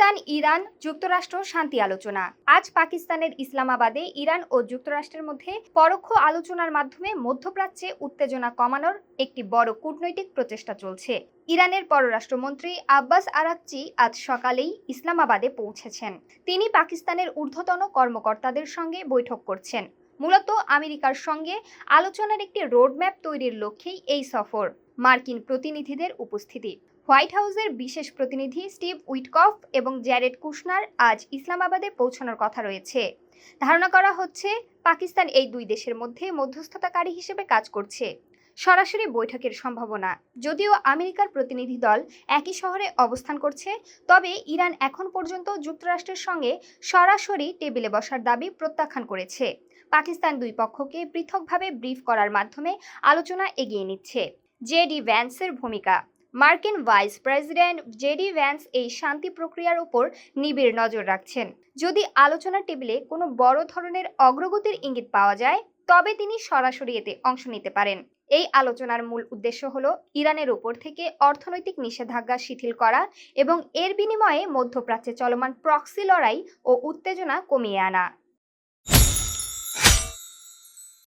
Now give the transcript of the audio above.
Pakistan, Iran, যুক্তরাষ্ট্র শান্তি আলোচনা। আজ পাকিস্তানের ইসলামাবাদে ইরান ও যুক্তরাষ্ট্রের মধ্যে পরোক্ষ আলোচনার মাধ্যমে মধ্যপ্রাচ্যে উত্তেজনা কমানোর একটি বড় কূটনৈতিক প্রচেষ্টা চলছে। ইরানের পররাষ্ট্রমন্ত্রী আব্বাস আরাকচি আজ সকালেই ইসলামাবাদে পৌঁছেছেন। তিনি পাকিস্তানের ঊর্ধ্বতন কর্মকর্তাদের সঙ্গে বৈঠক করছেন। মূলত আমেরিকার সঙ্গে আলোচনার একটি রোডম্যাপ তৈরির লক্ষ্যেই এই সফর। মার্কিন প্রতিনিধিদের উপস্থিতি। হোয়াইট হাউসের বিশেষ প্রতিনিধি স্টিভ উইটকফ এবং জ্যারেড কুশনার আজ ইসলামাবাদে পৌঁছানোর কথা রয়েছে। ধারণা করা হচ্ছে পাকিস্তান এই দুই দেশের মধ্যে মধ্যস্থতাকারী হিসেবে কাজ করছে। সরাসরি বৈঠকের সম্ভাবনা। যদিও আমেরিকার প্রতিনিধি দল একই শহরে অবস্থান করছে, তবে ইরান এখন পর্যন্ত যুক্তরাষ্ট্রের সঙ্গে সরাসরি টেবিলে বসার দাবি প্রত্যাখ্যান করেছে। পাকিস্তান দুই পক্ষকে পৃথকভাবে ব্রিফ করার মাধ্যমে আলোচনা এগিয়ে নিচ্ছে। জেডি ভ্যান্সের ভূমিকা। মার্কিন ভাইস প্রেসিডেন্ট জেডি ভ্যান্স এই শান্তি প্রক্রিয়ার উপর নিবিড় নজর রাখছেন। যদি আলোচনার টেবিলে কোনো বড় ধরনের অগ্রগতির ইঙ্গিত পাওয়া যায়, তবে তিনি সরাসরি এতে অংশ নিতে পারেন। এই আলোচনার মূল উদ্দেশ্য হলো ইরানের উপর থেকে অর্থনৈতিক নিষেধাজ্ঞা শিথিল করা এবং এর বিনিময়ে মধ্যপ্রাচ্যে চলমান প্রক্সি লড়াই ও উত্তেজনা কমিয়ে আনা।